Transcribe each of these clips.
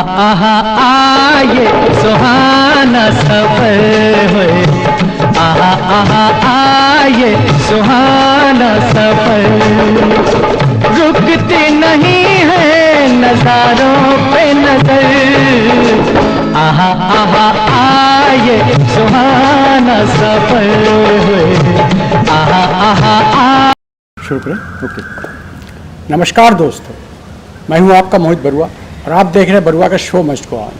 आहा आये सुहाना सफर होए, आहा आहा आये सुहाना सफर, रुकती नहीं है नजारों पे नजर, आहा आहा आये सुहाना सफर होए, आहा आहा आ। शुरू करें? ओके। नमस्कार दोस्तों, मैं हूं आपका मोहित बरुआ और आप देख रहे हैं बरुआ का शो मस्ट गो ऑन।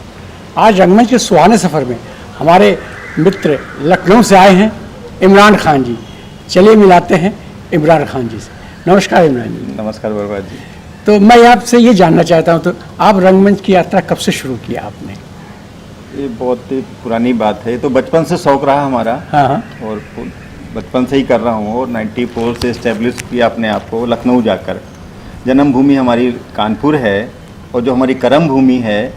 आज रंगमंच के सुहाने सफ़र में हमारे मित्र लखनऊ से आए हैं इमरान खान जी। चलिए मिलाते हैं इमरान खान जी से। नमस्कार इमरान जी। नमस्कार बरुआ जी। तो मैं आपसे ये जानना चाहता हूँ, तो आप रंगमंच की यात्रा कब से शुरू किया आपने? ये बहुत ही पुरानी बात है, तो बचपन से शौक रहा हमारा। हाँ हाँ। और बचपन से ही कर रहा हूँ और 94 से इस्टेब्लिश किया अपने आप को लखनऊ जाकर। जन्मभूमि हमारी कानपुर है और जो हमारी कर्म भूमि है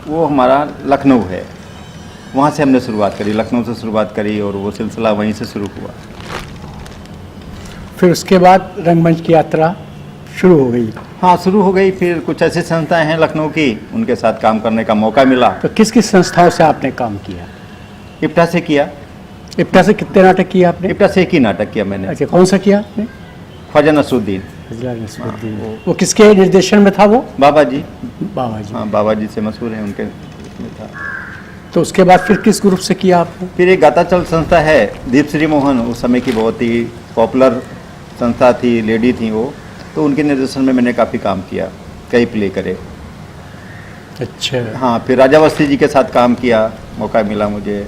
वो हमारा लखनऊ है। वहाँ से हमने शुरुआत करी, लखनऊ से शुरुआत करी और वो सिलसिला वहीं से शुरू हुआ। फिर उसके बाद रंगमंच की यात्रा शुरू हो गई? हाँ, शुरू हो गई। फिर कुछ ऐसी संस्थाएं हैं लखनऊ की, उनके साथ काम करने का मौका मिला। तो किस किस संस्थाओं से आपने काम किया? इप्टा से किया। इप्टा से कितने नाटक किए आपने? इप्टा से एक ही नाटक किया मैंने। अच्छा, कौन सा किया आपने? ख्वाजा नसरुद्दीन। वो किसके निर्देशन में था वो? बाबा जी। बाबा जी। हाँ, बाबा जी से मशहूर है, उनके उसमें था। तो उसके बाद फिर किस ग्रुप से किया आपने? फिर एक गाताचल संस्था है, दीप श्री मोहन, उस समय की बहुत ही पॉपुलर संस्था थी, लेडी थी वो, तो उनके निर्देशन में मैंने काफ़ी काम किया, कई प्ले करे। अच्छा। हाँ, फिर राजावस्थी जी के साथ काम किया, मौका मिला मुझे।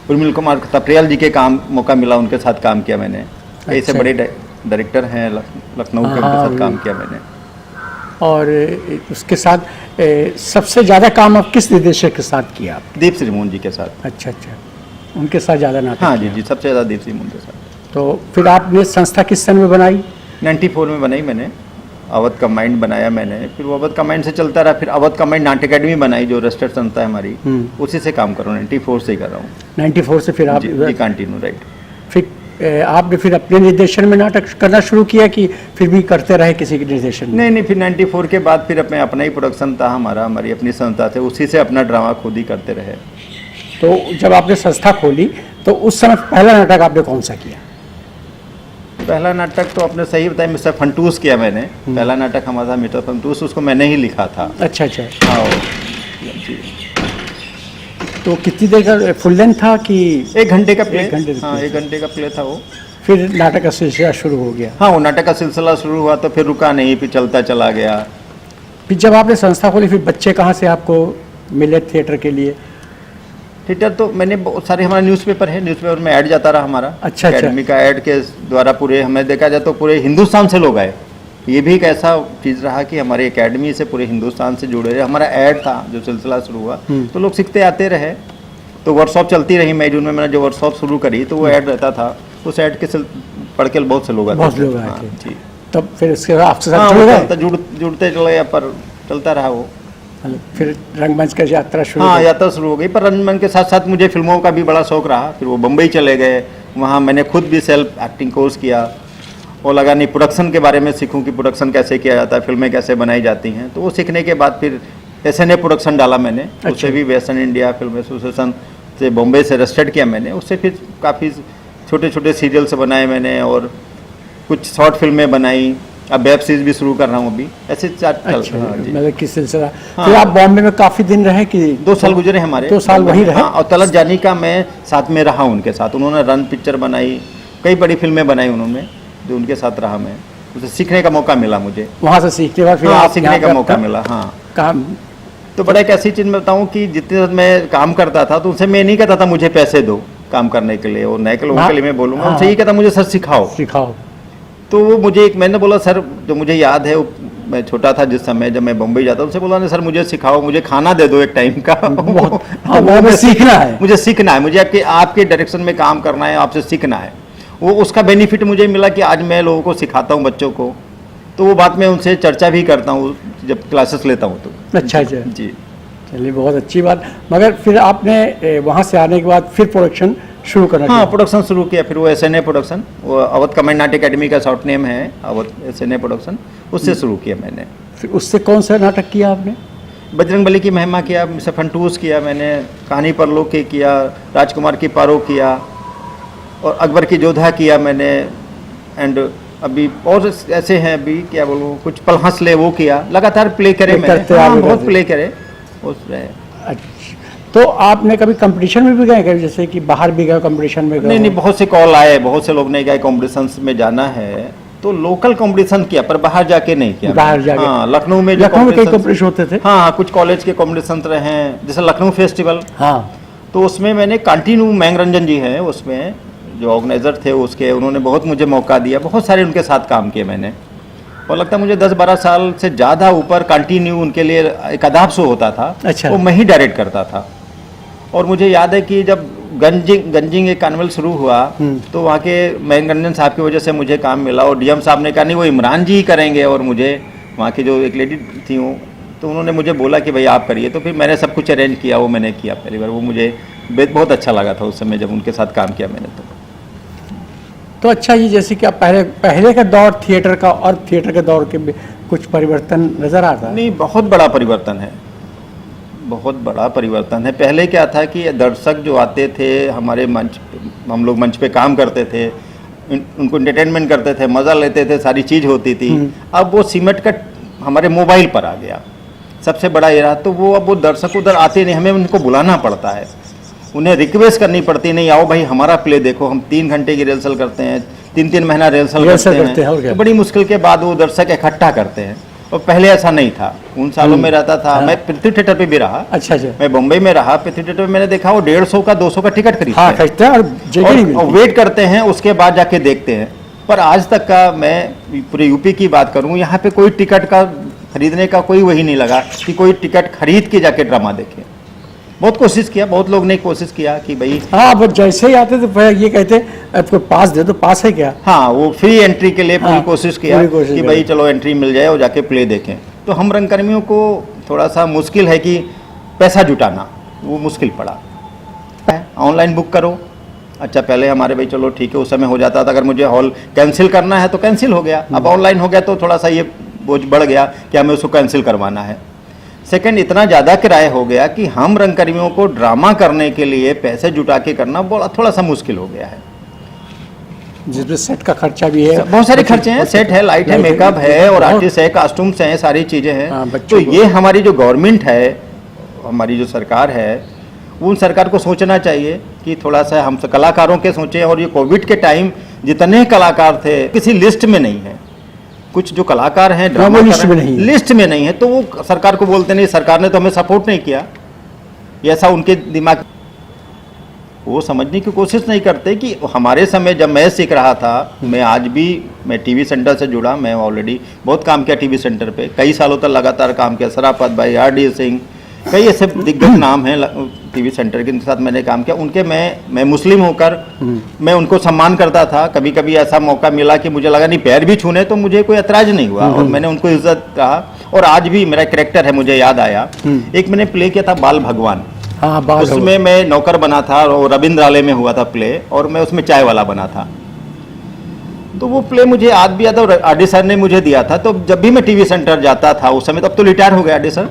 उर्मिल कुमार तपरियाल जी के काम मौका मिला, उनके साथ काम किया मैंने। ऐसे अच्छा। बड़े डायरेक्टर हैं लखनऊ के, उनके साथ काम किया मैंने। और उसके साथ सबसे ज़्यादा काम आप किस निर्देशक के साथ किया आपने? दीप श्री मोहन जी के साथ। अच्छा अच्छा, उनके साथ ज़्यादा नाटक हाँ जी किया। जी, सबसे ज़्यादा दीप श्री मोहन के साथ। तो फिर आपने संस्था किस सन में बनाई? 94 में बनाई मैंने। अवध कमांड बनाया मैंने, फिर वो अवध कमांड से चलता रहा। फिर अवध कमांड नाट्य अकेडमी बनाई, जो रजिस्टर्ड संस्था है हमारी, उसी से काम कर रहा हूँ। 94 से ही कर रहा हूँ। 94 से फिर आप कंटिन्यू, राइट। फिर आपने फिर अपने निर्देशन में नाटक करना शुरू किया कि फिर भी करते रहे किसी के निर्देशन में? नहीं, फिर 94 के बाद फिर अपने अपना ही प्रोडक्शन था हमारा, हमारी अपनी संस्था थे, उसी से अपना ड्रामा खुद ही करते रहे। तो जब आपने संस्था खोली तो उस समय पहला नाटक आपने कौन सा किया? पहला नाटक तो आपने सही बताया, मिस्टर फंटूस किया मैंने। पहला नाटक हमारा मिस्टर फंटूस, उसको मैंने ही लिखा था। अच्छा अच्छा। हाँ जी। तो कितनी देर का फुल लेंथ था कि? 1 घंटे का प्ले। 1 घंटे का हाँ, प्ले। 1 घंटे का प्ले था वो। फिर नाटक का सिलसिला शुरू हो गया? हाँ, वो नाटक का सिलसिला शुरू हुआ तो फिर रुका नहीं, फिर चलता चला गया। फिर जब आपने संस्था खोली फिर बच्चे कहाँ से आपको मिले थिएटर के लिए? थिएटर तो मैंने बहुत सारे, हमारा न्यूज़पेपर है, न्यूज़पेपर में ऐड जाता रहा हमारा। अच्छा। अकेडमी का ऐड के द्वारा पूरे, हमें देखा जाए तो पूरे हिंदुस्तान से लोग आए। ये भी एक ऐसा चीज़ रहा कि हमारी एकेडमी से पूरे हिंदुस्तान से जुड़े रहे। हमारा ऐड था, जो सिलसिला शुरू हुआ तो लोग सीखते आते रहे। तो वर्कशॉप चलती रही। मई जून में मैंने जो वर्कशॉप शुरू करी तो वो ऐड रहता था, उस ऐड के पढ़ के बहुत से लोग आते थे। बहुत लोग आए थे। जी। तब फिर उसके बाद आपसे हाँ, जुड़ गए? जुड़ते चले गए, पर चलता रहा वो। फिर रंगमंच का यात्रा शुरू? हाँ, यात्रा शुरू हो गई। पर रंगमंच के साथ साथ मुझे फिल्मों का भी बड़ा शौक रहा। फिर वो बम्बई चले गए, वहाँ मैंने खुद भी सेल्फ एक्टिंग कोर्स किया और लगा नहीं प्रोडक्शन के बारे में सीखूं कि प्रोडक्शन कैसे किया जाता है, फिल्में कैसे बनाई जाती हैं। तो वो सीखने के बाद फिर SNA प्रोडक्शन डाला मैंने। अच्छा। उससे भी वेस्टर्न इंडिया फिल्म एसोसिएशन से बॉम्बे से रजिस्टर्ड किया मैंने। उससे फिर काफ़ी छोटे छोटे सीरियल्स बनाए मैंने और कुछ शॉर्ट फिल्में बनाई। अब वेब सीरीज भी शुरू कर रहा हूँ अभी। ऐसे अच्छा, जी। मतलब किस सिलसिला? हाँ। फिर आप बॉम्बे में काफ़ी दिन रहे कि? 2 साल गुजरे हमारे। 2 साल वहीं रहे? हाँ, और तलत जानी का मैं साथ में रहा उनके साथ। उन्होंने रन पिक्चर बनाई, कई बड़ी फिल्में बनाई उन्होंने, जो उनके साथ रहा मैं। उसे सीखने का मौका मिला मुझे। वहाँ से सीखने के बाद फिर हाँ, आप सीखने का मौका मिला। हाँ, काम। तो बड़ा एक ऐसी चीज़ मैं बताऊँ कि जितने मैं काम करता था तो उनसे मैं नहीं कहता था मुझे पैसे दो काम करने के लिए, और नए के लोगों के लिए मैं बोलूँगा, उनसे यही कहता मुझे सर सिखाओ। तो वो मुझे मैंने बोला सर, जो मुझे याद है, मैं छोटा था जिस समय जब मैं बम्बई जाता उनसे बोला नहीं सर मुझे सिखाओ, मुझे खाना दे दो एक टाइम का। मुझे सीखना है, मुझे सीखना है, मुझे आपके डायरेक्शन में काम करना है, आपसे सीखना है। वो उसका बेनिफिट मुझे मिला कि आज मैं लोगों को सिखाता हूँ, बच्चों को। तो वो बात मैं उनसे चर्चा भी करता हूँ जब क्लासेस लेता हूँ तो। अच्छा जी, चलिए बहुत अच्छी बात। मगर फिर आपने वहाँ से आने के बाद फिर प्रोडक्शन शुरू करना? हाँ, प्रोडक्शन शुरू किया। फिर वो SNA प्रोडक्शन, वो अवध कमांड नाट्य अकेडमी का शॉर्ट नेम है, अवध SNA प्रोडक्शन, उससे शुरू किया मैंने। फिर उससे कौन सा नाटक किया आपने? बजरंगबली की महिमा किया, मिस्टर फंटूस किया, मैंने कहानी परलोक के किया, राजकुमार की पारो किया और अकबर की जोधा किया मैंने। एंड अभी और ऐसे हैं, अभी क्या बोलूँ, कुछ पल हंस ले वो किया, लगातार प्ले करे मैंने। करते हाँ, आगे बहुत रहते। प्ले करे उसमें। अच्छा, तो आपने कभी कंपटीशन में भी गए कभी, जैसे कि बाहर भी गए कंपटीशन में गए? नहीं नहीं, बहुत से कॉल आए, बहुत से लोग ने कहा कॉम्पिटिशन्स में जाना है, तो लोकल कंपटीशन किया पर बाहर जाके नहीं किया। बाहर जाके? हाँ, लखनऊ में जो लखनऊ में कई competitions- कंपटीशन होते थे? हाँ, कुछ कॉलेज के कॉम्पिटिशन रहे हैं, जैसे लखनऊ फेस्टिवल, हाँ, तो उसमें मैंने कंटिन्यू, मैंगरंजन जी हैं उसमें जो ऑर्गेनाइजर थे उसके, उन्होंने बहुत मुझे मौका दिया, बहुत सारे उनके साथ काम किए मैंने। और लगता है मुझे 10-12 साल से ज़्यादा ऊपर कंटिन्यू उनके लिए एक आदाब शो होता था। अच्छा। वो मैं ही डायरेक्ट करता था। और मुझे याद है कि जब गंजिंग एक कार्निवल शुरू हुआ, तो वहाँ के मैंगरंजन साहब की वजह से मुझे काम मिला, और डीएम साहब ने कहा नहीं वो इमरान जी ही करेंगे, और मुझे वहाँ की जो एक लेडी थी वो, तो उन्होंने मुझे बोला कि भाई आप करिए, तो फिर मैंने सब कुछ अरेंज किया, वो मैंने किया पहली बार। वो मुझे बहुत अच्छा लगा था उस समय जब उनके साथ काम किया मैंने। तो अच्छा, ये जैसे कि आप पहले का दौर थिएटर का और थिएटर के दौर के भी कुछ परिवर्तन नजर आता है? नहीं, बहुत बड़ा परिवर्तन है, बहुत बड़ा परिवर्तन है। पहले क्या था कि दर्शक जो आते थे हमारे मंच, हम लोग मंच पे काम करते थे, उनको एंटरटेनमेंट करते थे, मज़ा लेते थे, सारी चीज़ होती थी। अब वो सिमट कर हमारे मोबाइल पर आ गया, सबसे बड़ा ये रहा। तो वो अब वो दर्शक उधर आते नहीं, हमें उनको बुलाना पड़ता है, उन्हें रिक्वेस्ट करनी पड़ती, नहीं आओ भाई हमारा प्ले देखो। हम 3 घंटे की रिहर्सल करते हैं, 3-3 महीना रिहर्सल करते और क्या? हैं, तो बड़ी मुश्किल के बाद वो दर्शक इकट्ठा करते हैं। और पहले ऐसा नहीं था, उन सालों में रहता था। मैं पृथ्वी थिएटर पे भी रहा, अच्छा अच्छा। मैं बम्बई में रहा, पृथ्वी थिएटर में मैंने देखा वो 150 का 200 का टिकट खरीदते हाँ, हैं खरीदते हैं और जगह नहीं और मिलती। वेट करते हैं, उसके बाद जाके देखते हैं। पर आज तक का मैं पूरे यूपी की बात करूं, यहाँ पे कोई टिकट का खरीदने का कोई वही नहीं लगा कि कोई टिकट खरीद के जाके ड्रामा देखे। बहुत कोशिश किया, बहुत लोग ने कोशिश किया कि भाई हाँ, बस जैसे ही आते थे फिर ये कहते आपको पास दे दो, पास है क्या? हाँ, वो फ्री एंट्री के लिए पूरी हाँ, कोशिश किया पूरी कोशिश कि करी। भाई चलो एंट्री मिल जाए और जाके प्ले देखें। तो हम रंगकर्मियों को थोड़ा सा मुश्किल है कि पैसा जुटाना, वो मुश्किल पड़ा। ऑनलाइन बुक करो, अच्छा पहले हमारे भाई चलो ठीक है उस समय हो जाता था, अगर मुझे हॉल कैंसिल करना है तो कैंसिल हो गया। अब ऑनलाइन हो गया तो थोड़ा सा ये बोझ बढ़ गया कि हमें उसको कैंसिल करवाना है। सेकंड, इतना ज़्यादा किराया हो गया कि हम रंगकर्मियों को ड्रामा करने के लिए पैसे जुटा के करना थोड़ा सा मुश्किल हो गया है। जिसमें सेट का खर्चा भी है, बहुत सारे खर्चे हैं, सेट है, लाइट है, मेकअप है, और आर्टिस्ट है, कास्ट्यूम्स हैं, सारी चीज़ें हाँ, हैं। बच्चों तो को। ये हमारी जो गवर्नमेंट है, हमारी जो सरकार है, वो उन सरकार को सोचना चाहिए कि थोड़ा सा हम कलाकारों के सोचें। और ये कोविड के टाइम जितने कलाकार थे किसी लिस्ट में नहीं है, कुछ जो कलाकार हैं ड्रामा लिस्ट में नहीं है। लिस्ट में नहीं है, तो वो सरकार को बोलते नहीं, सरकार ने तो हमें सपोर्ट नहीं किया, ऐसा उनके दिमाग। वो समझने की कोशिश नहीं करते कि हमारे समय जब मैं सीख रहा था, मैं टीवी सेंटर से जुड़ा, मैं ऑलरेडी बहुत काम किया टीवी सेंटर पे, कई सालों तक लगातार काम किया। सराफत भाई, आर.डी. सिंह, कई ऐसे दिग्गज नाम हैं टीवी सेंटर के साथ मैंने काम किया। उनके मैं मुस्लिम होकर मैं उनको सम्मान करता था। कभी कभी ऐसा मौका मिला कि मुझे लगा नहीं पैर भी छूने तो मुझे कोई ऐतराज नहीं हुआ, और मैंने उनको इज्जत कहा। और आज भी मेरा कैरेक्टर है, मुझे याद आया, एक मैंने प्ले किया था बाल भगवान, हाँ, बाल उसमें मैं नौकर बना था, और रविंद्रालय में हुआ था प्ले, और मैं उसमें चाय वाला बना था। तो वो प्ले मुझे आज भी याद है, और आर.डी. सर ने मुझे दिया था। तो जब भी मैं टीवी सेंटर जाता था उस समय, तो अब तो रिटायर हो गया आर.डी. सर,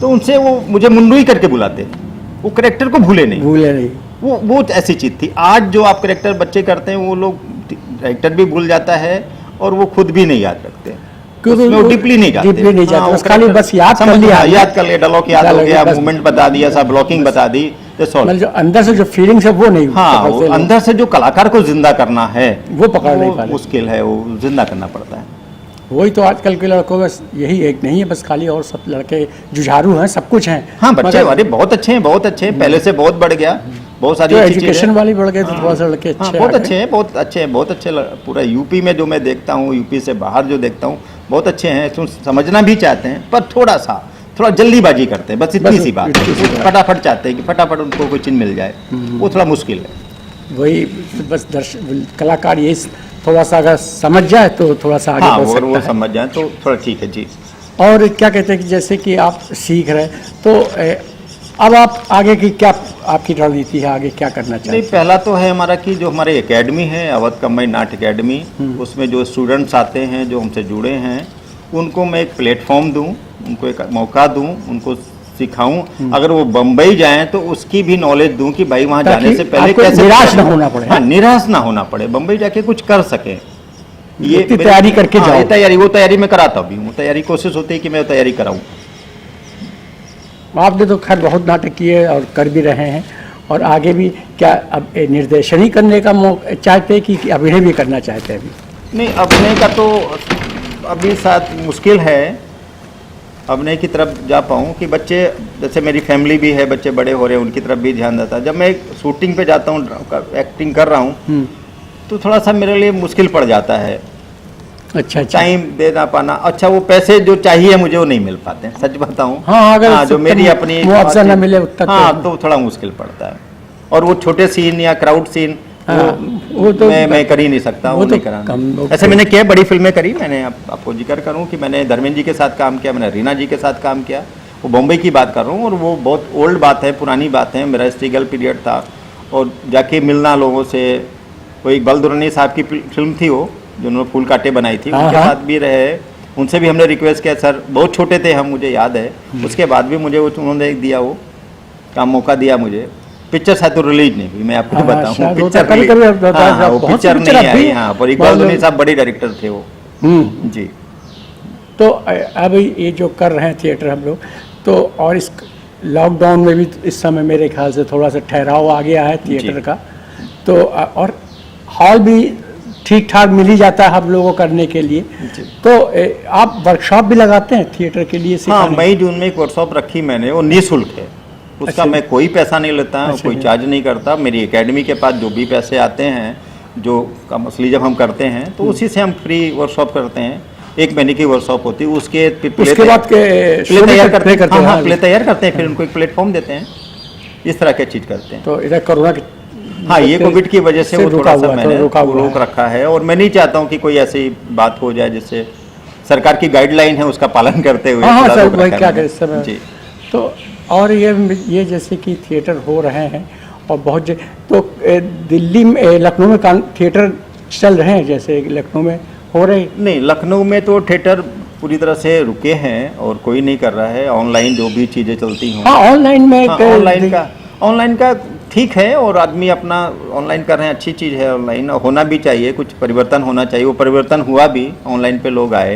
तो उनसे वो मुझे मुंडू ही करके बुलाते, वो करेक्टर को भूले नहीं। भूले नहीं। वो ऐसी चीज थी। आज जो आप करेक्टर बच्चे करते हैं, वो लोग करेक्टर भी भूल जाता है और वो खुद भी नहीं याद रखते, क्योंकि उसमें वो डीपली नहीं जाते। डीपली नहीं जाते, हाँ, बस खाली बस याद कर समझ लिया, लिया, याद कर लिया, डायलॉग याद हो गया, बस। मूवमेंट बता दिया, सब ब्लॉकिंग बता दी, that's all। मतलब जो अंदर से जो फीलिंग्स है वो नहीं हाँ, वो पकड़ते लोग। अंदर से जो कलाकार को जिंदा करना है वो पकड़ नहीं वो पाते। मुश्किल है, वो जिंदा करना पड़ता है। वही तो आजकल के लड़कों बस यही एक नहीं है, बस खाली, और सब लड़के जुझारू हैं, सब कुछ हैं। हाँ, बच्चे मगर अरे बहुत अच्छे हैं, बहुत अच्छे हैं, पहले से बहुत बढ़ गया, बहुत सारी जो अच्छी चीजें एजुकेशन हैं। वाली बढ़ गए तो थोड़ा सा लड़के हाँ, अच्छे बहुत आ गए। अच्छे हैं, बहुत अच्छे हैं, बहुत अच्छे पूरा यूपी में जो मैं देखता हूँ, यूपी से बाहर जो देखता हूँ, बहुत अच्छे हैं, समझना भी चाहते हैं, पर थोड़ा जल्दीबाजी करते हैं, बस इतनी सी बात, इतनी सी बात। फटाफट चाहते हैं कि फटाफट उनको कोई चीज़ मिल जाए, वो थोड़ा मुश्किल है। वही बस कलाकार ये थोड़ा सा अगर समझ जाए तो थोड़ा सा आगे हाँ, बढ़ वो सकता है। समझ जाए तो थोड़ा ठीक है जी। और क्या कहते हैं कि जैसे कि आप सीख रहे हैं, तो अब आप आगे की क्या आपकी रणनीति है, आगे क्या करना नहीं, चाहिए? पहला तो है हमारा कि जो हमारी एकेडमी है, अवध कंबाइंड नाट्य एकेडमी, उसमें जो स्टूडेंट्स आते हैं, जो हमसे जुड़े हैं, उनको मैं एक प्लेटफॉर्म दूं, उनको एक मौका दूं, उनको सिखाऊं। अगर वो बम्बई जाएं तो उसकी भी नॉलेज दूं कि भाई वहां ताकि जाने से पहले आपको कैसे निराश ना होना पड़े। हाँ, निराश ना होना पड़े, बम्बई जाके कुछ कर सकें। इतनी तैयारी करके हाँ, जाओ। ये तैयारी, वो तैयारी मैं कराता भी हूँ, तैयारी कोशिश होती है कि मैं वो तैयारी कराऊं। आपने तो खैर बहुत नाटक किए और कर भी रहे हैं, और आगे भी क्या अब निर्देशन ही करने का मौका चाहते हैं कि अभिनय भी करना चाहते हैं अभी? नहीं, अभिनय का तो अभी शायद मुश्किल है अभिनय की तरफ जा पाऊँ, कि बच्चे, जैसे मेरी फैमिली भी है, बच्चे बड़े हो रहे हैं, उनकी तरफ भी ध्यान देता है। जब मैं शूटिंग पे जाता हूँ, एक्टिंग कर रहा हूँ, तो थोड़ा सा मेरे लिए मुश्किल पड़ जाता है, अच्छा अच्छा। टाइम दे ना पाना। अच्छा, वो पैसे जो चाहिए मुझे वो नहीं मिल पाते हैं, सच बताऊँ। हाँ, अगर जो मेरी अपनी मुआवजा न मिले उतना हाँ, तो थोड़ा मुश्किल पड़ता है। और वो छोटे सीन या क्राउड सीन वो तो मैं कर ही नहीं सकता, वो तो नहीं कराना। कम ऐसे मैंने क्या बड़ी फिल्में करी, मैंने आपको जिक्र करूं कि मैंने धर्मेंद्र जी के साथ काम किया, मैंने रीना जी के साथ काम किया। वो बॉम्बे की बात कर रहा हूँ, और वो बहुत ओल्ड बात है, पुरानी बात है। मेरा स्ट्रगल पीरियड था, और जाके मिलना लोगों से। वो इकबाल दुरानी साहब की फिल्म थी, वो जो उन्होंने फूल काटे बनाई थी, उनके साथ भी रहे। उनसे भी हमने रिक्वेस्ट किया, सर बहुत छोटे थे हम, मुझे याद है। उसके बाद भी मुझे उन्होंने दिया, वो काम मौका दिया मुझे। पिक्चर शायद तो रिलीज नहीं हुई, मैं आपको बताऊं। पिक्चर वो पिक्चर नहीं आई। हाँ, पर इकबाल दुरानी साहब बड़े डायरेक्टर थे वो। जी। तो अब ये जो कर रहे हैं थिएटर हम लोग, तो और इस लॉकडाउन में भी इस समय मेरे ख्याल से थोड़ा सा ठहराव आ गया है थिएटर का, तो और हॉल भी ठीक ठाक मिल ही जाता है हम लोगों को करने के लिए। तो आप वर्कशॉप भी लगाते हैं थिएटर के लिए? हाँ, मई जून में एक वर्कशॉप रखी मैंने, वो निःशुल्क है। उसका अच्छा। मैं कोई पैसा नहीं लेता हूँ, अच्छा, कोई चार्ज नहीं करता। मेरी एकेडमी के पास जो भी पैसे आते हैं, जो काम असली जब हम करते हैं, तो उसी से हम फ्री वर्कशॉप करते हैं। 1 महीने की वर्कशॉप होती है, उसके बाद प्ले तैयार करते हैं। हैं। हाँ, प्ले तैयार करते हैं, फिर उनको एक प्लेटफॉर्म देते हैं। इस तरह की चीज़ करते हैं। तो इधर कोरोना के हाँ, ये कोविड की वजह से वो थोड़ा सा मैंने रोक है। रखा है, और मैं नहीं चाहता हूँ कि कोई ऐसी बात हो जाए जिससे सरकार की गाइडलाइन है उसका पालन करते हुए। हाँ थोड़ा सर, रोक वही रखा क्या है मैंने। करें समय। जी। तो और ये जैसे कि थिएटर हो रहे हैं, और बहुत तो दिल्ली में, लखनऊ में थिएटर चल रहे हैं, जैसे लखनऊ में हो रहे? नहीं, लखनऊ में तो थिएटर पूरी तरह से रुके हैं, और कोई नहीं कर रहा है। ऑनलाइन जो भी चीज़ें चलती हों, हाँ, ऑनलाइन में ऑनलाइन का ठीक है, और आदमी अपना ऑनलाइन कर रहे हैं, अच्छी चीज़ है। ऑनलाइन होना भी चाहिए, कुछ परिवर्तन होना चाहिए। वो परिवर्तन हुआ भी, ऑनलाइन पे लोग आए।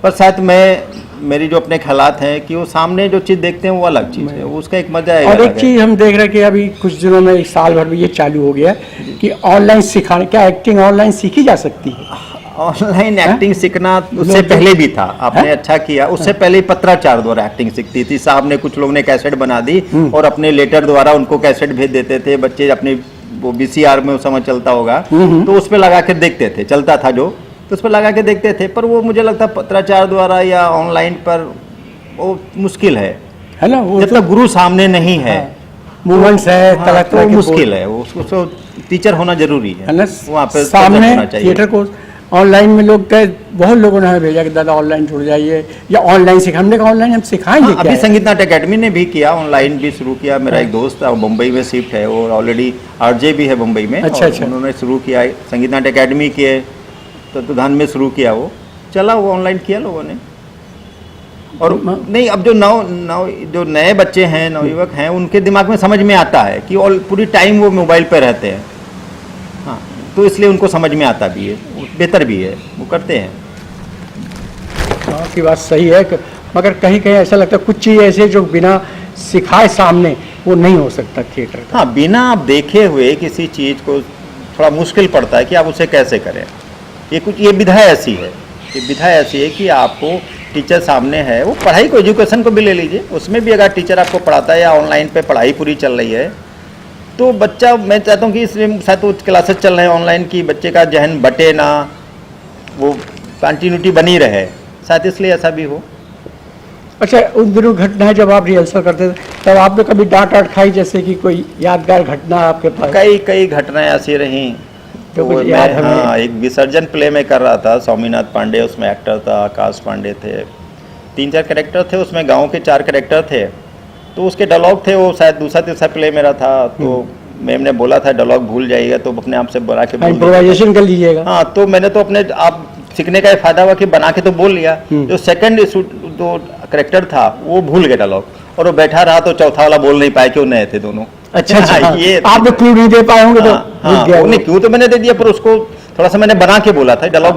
पर साथ मेरी जो अपने ख्यालात हैं कि वो सामने जो चीज़ देखते हैं वो अलग चीज़ है, उसका एक मजा है। और एक चीज़ हम देख रहे हैं कि अभी कुछ दिनों में, इस साल भर में ये चालू हो गया है कि ऑनलाइन सिखाने, क्या एक्टिंग ऑनलाइन सीखी जा सकती है? ऑनलाइन एक्टिंग सीखना उससे पहले भी था, आपने अच्छा किया। उससे पहले पत्राचार द्वारा एक्टिंग सीखती थी। साहब ने, कुछ लोग ने कैसेट बना दी और अपने लेटर द्वारा उनको कैसेट भेज देते थे। बच्चे अपने वो VCR में उस समय चलता होगा, तो उस पर लगा के देखते थे, चलता था जो, तो उस पर लगा के देखते थे। पर वो मुझे लगता पत्राचार द्वारा या ऑनलाइन पर वो मुश्किल है ना, वो जब तक गुरु सामने नहीं है। मूवमेंट्स है, तरह तो तरह के मुश्किल है, वो उसको टीचर होना जरूरी है ना, वहाँ पे सामने होना चाहिए। थिएटर को ऑनलाइन में लोग कहे, बहुत लोगों ने हमें भेजा कि दादा ऑनलाइन जुड़ जाइए या ऑनलाइन सिखा। हमने कहा ऑनलाइन हम सिखाएंगे क्या? अभी संगीत नाट्य अकेडमी ने भी किया, ऑनलाइन भी शुरू किया। मेरा एक दोस्त है, वो मुंबई में शिफ्ट है, वो ऑलरेडी RJ भी है मुंबई में। अच्छा, अच्छा। उन्होंने शुरू किया संगीत नाट्य अकेडमी के तत्वाधान में शुरू किया, वो चला, वो ऑनलाइन किया लोगों ने। और नहीं, अब जो नए बच्चे हैं, नवयुवक हैं, उनके दिमाग में समझ में आता है कि पूरी टाइम वो मोबाइल पे रहते हैं। हाँ, तो इसलिए उनको समझ में आता भी है, बेहतर भी है, वो करते हैं। आपकी बात सही है, मगर कहीं कहीं ऐसा लगता है कुछ चीज़ ऐसे जो बिना सिखाए सामने वो नहीं हो सकता थिएटर का। हाँ, बिना आप देखे हुए किसी चीज़ को थोड़ा मुश्किल पड़ता है कि आप उसे कैसे करें। ये विधा ऐसी है, ये विधा ऐसी है कि आपको टीचर सामने है। वो पढ़ाई को, एजुकेशन को भी ले लीजिए, उसमें भी अगर टीचर आपको पढ़ाता है या ऑनलाइन पे पढ़ाई पूरी चल रही है, तो बच्चा, मैं चाहता हूँ कि इसमें शायद वो क्लासेस चल रहे हैं ऑनलाइन की, बच्चे का जहन बटे ना, वो कंटिन्यूटी बनी रहे, शायद इसलिए ऐसा भी हो। अच्छा, उन दिनों घटनाएं जब आप रिहर्सल करते थे, तब आपने कभी डांट खाई, जैसे कि कोई यादगार घटना आपके पास? कई घटनाएं ऐसी रहीं। तो वो मैं, हाँ, एक विसर्जन प्ले में कर रहा था, स्वामीनाथ पांडे उसमें एक्टर था, आकाश पांडे थे, 3-4 कैरेक्टर थे उसमें, गांव के 4 कैरेक्टर थे। तो उसके डायलॉग थे, वो शायद दूसरा-तीसरा प्ले मेरा था, तो मैम ने बोला था डायलॉग भूल जाइएगा तो अपने आप से बना के इम्प्रोवाइजेशन कर लीजिएगा। हाँ, तो मैंने तो अपने आप सीखने का ये फायदा हुआ कि बना के तो बोल लिया, जो सेकंड जो करेक्टर था वो भूल गया डायलॉग, और वो बैठा रहा तो चौथा वाला बोल नहीं पाया कि वो नए थे दोनों। अच्छा अच्छा, ये आप क्लू नहीं दे पाए होंगे तो हाँ, भूल गया वो। नहीं क्यों तो मैंने दे दिया, पर उसको थोड़ा सा मैंने बना के बोला था डायलॉग।